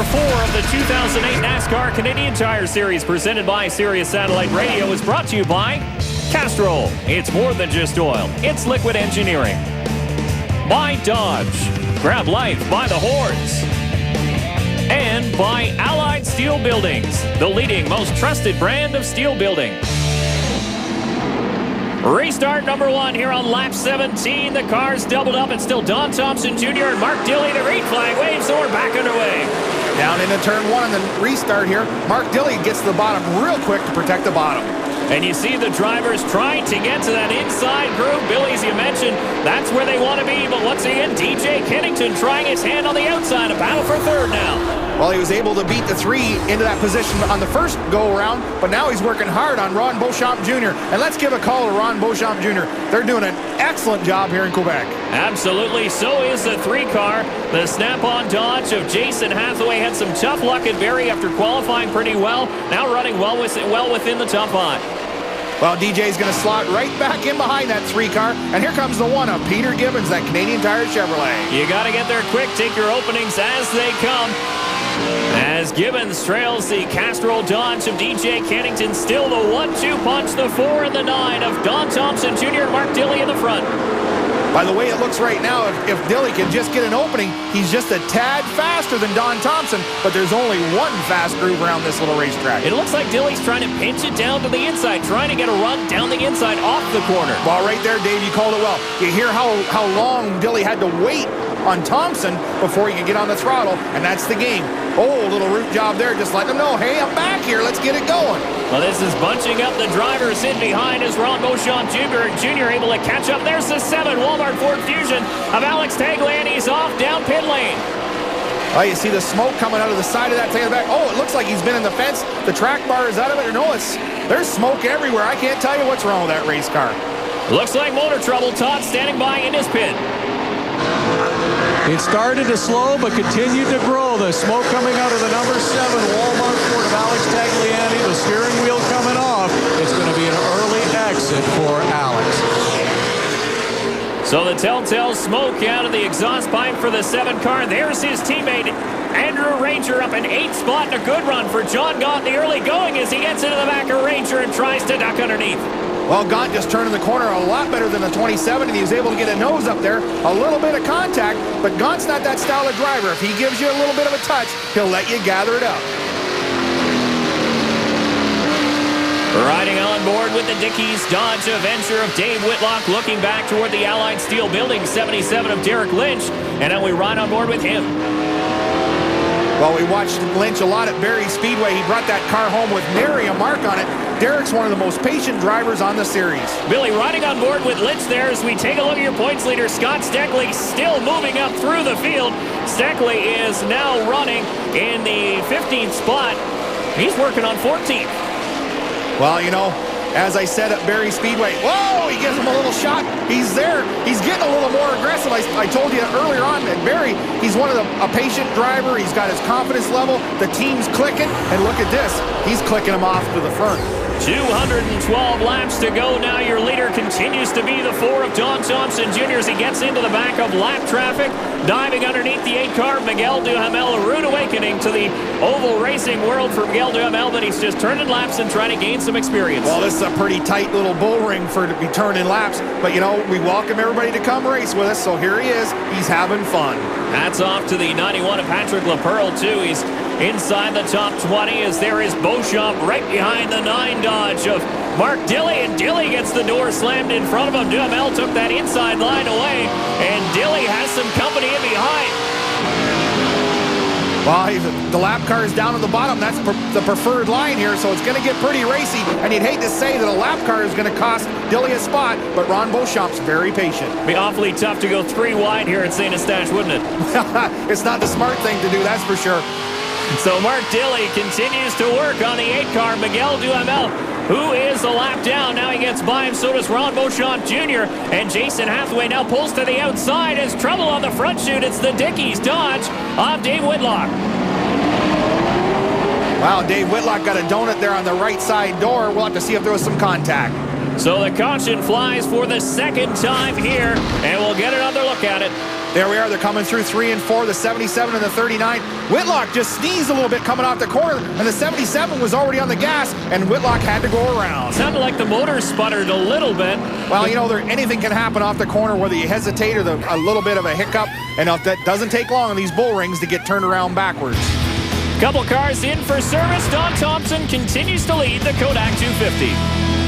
number 4 of the 2008 NASCAR Canadian Tire Series, presented by Sirius Satellite Radio, is brought to you by Castrol. It's more than just oil. It's liquid engineering. By Dodge. Grab life by the horns. And by Allied Steel Buildings, the leading, most trusted brand of steel building. Restart number 1 here on lap 17. The cars doubled up. It's still Don Thompson Jr. and Mark Dilley. The green flag waves, so we're back underway. Down into turn 1 on the restart here. Mark Dilley gets to the bottom real quick to protect the bottom. And you see the drivers trying to get to that inside groove. Billy, as you mentioned, that's where they want to be. But once again, DJ Kennington trying his hand on the outside. A battle for third now. Well, he was able to beat the 3 into that position on the first go-around, but now he's working hard on Ron Beauchamp Jr. And let's give a call to Ron Beauchamp Jr. They're doing an excellent job here in Quebec. Absolutely. So is the 3 car. The snap-on Dodge of Jason Hathaway had some tough luck at Barrie after qualifying pretty well. Now running well within the top 5. Well, DJ's going to slot right back in behind that 3 car. And here comes the one of Peter Gibbons, that Canadian Tire Chevrolet. You got to get there quick. Take your openings as they come. As Gibbons trails the Castrol Dodge of DJ Kennington, still the 1-2 punch, the 4 and the 9 of Don Thompson Jr. and Mark Dilley in the front. By the way it looks right now, if Dilley can just get an opening, he's just a tad faster than Don Thompson, but there's only one fast groove around this little racetrack. It looks like Dilley's trying to pinch it down to the inside, trying to get a run down the inside off the corner. Well, right there, Dave, you called it well. You hear how long Dilley had to wait on Thompson before he could get on the throttle, and that's the game. Oh, little root job there, just letting them know, hey, I'm back here, let's get it going. Well, this is bunching up the drivers in behind as Ron Beauchamp Jr. able to catch up. There's the 7 Walmart Ford Fusion of Alex Tagley, and he's off down pit lane. Oh, you see the smoke coming out of the side of that thing in the back. Oh, it looks like he's been in the fence. The track bar is out of it. No, there's smoke everywhere. I can't tell you what's wrong with that race car. Looks like motor trouble. Todd standing by in his pit. It started to slow, but continued to grow. The smoke coming out of the number 7 Walmart Ford of Alex Tagliani. The steering wheel coming off. It's going to be an early exit for Alex. So the telltale smoke out of the exhaust pipe for the 7 car. There's his teammate, Andrew Ranger, up in 8th spot, and a good run for John Gaunt in the early going as he gets into the back of Ranger and tries to duck underneath. Well, Gaunt just turned in the corner a lot better than the 27, and he was able to get a nose up there. A little bit of contact, but Gaunt's not that style of driver. If he gives you a little bit of a touch, he'll let you gather it up. Riding on board with the Dickies Dodge Avenger of Dave Whitlock, looking back toward the Allied Steel Building, 77 of Derek Lynch, and then we ride on board with him. Well, we watched Lynch a lot at Barrie Speedway. He brought that car home with nary a mark on it. Derek's one of the most patient drivers on the series. Billy riding on board with Lynch there as we take a look at your points leader. Scott Steckley still moving up through the field. Steckley is now running in the 15th spot. He's working on 14th. Well, you know, as I said at Barrie Speedway, whoa, he gives him a little shot. He's there. He's getting a little more aggressive. I told you earlier on at Barrie, he's a patient driver. He's got his confidence level. The team's clicking. And look at this. He's clicking him off to the front. 212 laps to go now. Your leader continues to be the 4 of Don Thompson Jr. as he gets into the back of lap traffic. Diving underneath the 8 car, Miguel Duhamel. A rude awakening to the oval racing world for Miguel Duhamel, but he's just turning laps and trying to gain some experience. Well, this is a pretty tight little bull ring for to be turning laps. But, you know, we welcome everybody to come race with us. So here he is. He's having fun. Hats off to the 91 of Patrick LaPearl, too. He's inside the top 20 as there is Beauchamp right behind the 9 Dodge of Mark Dilley, and Dilley gets the door slammed in front of him. Duhamel took that inside line away, and Dilley has some company in behind. Well, the lap car is down at the bottom. That's the preferred line here, so it's going to get pretty racy. And you'd hate to say that a lap car is going to cost Dilley a spot, but Ron Beauchamp's very patient. Be awfully tough to go 3 wide here at St. Eustache, wouldn't it? It's not the smart thing to do, that's for sure. So Mark Dilley continues to work on the 8 car. Miguel Duhamel, who is a lap down. Now he gets by him. So does Ron Beauchamp Jr. And Jason Hathaway now pulls to the outside. Has trouble on the front chute. It's the Dickies Dodge of Dave Whitlock. Wow, Dave Whitlock got a donut there on the right side door. We'll have to see if there was some contact. So the caution flies for the 2nd time here, and we'll get another look at it. There we are. They're coming through 3 and 4, the 77 and the 39. Whitlock just sneezed a little bit coming off the corner, and the 77 was already on the gas, and Whitlock had to go around. Sounded like the motor sputtered a little bit. Well, you know, anything can happen off the corner, whether you hesitate or a little bit of a hiccup, and if that doesn't take long on these bull rings to get turned around backwards. Couple cars in for service. Don Thompson continues to lead the Kodak 250.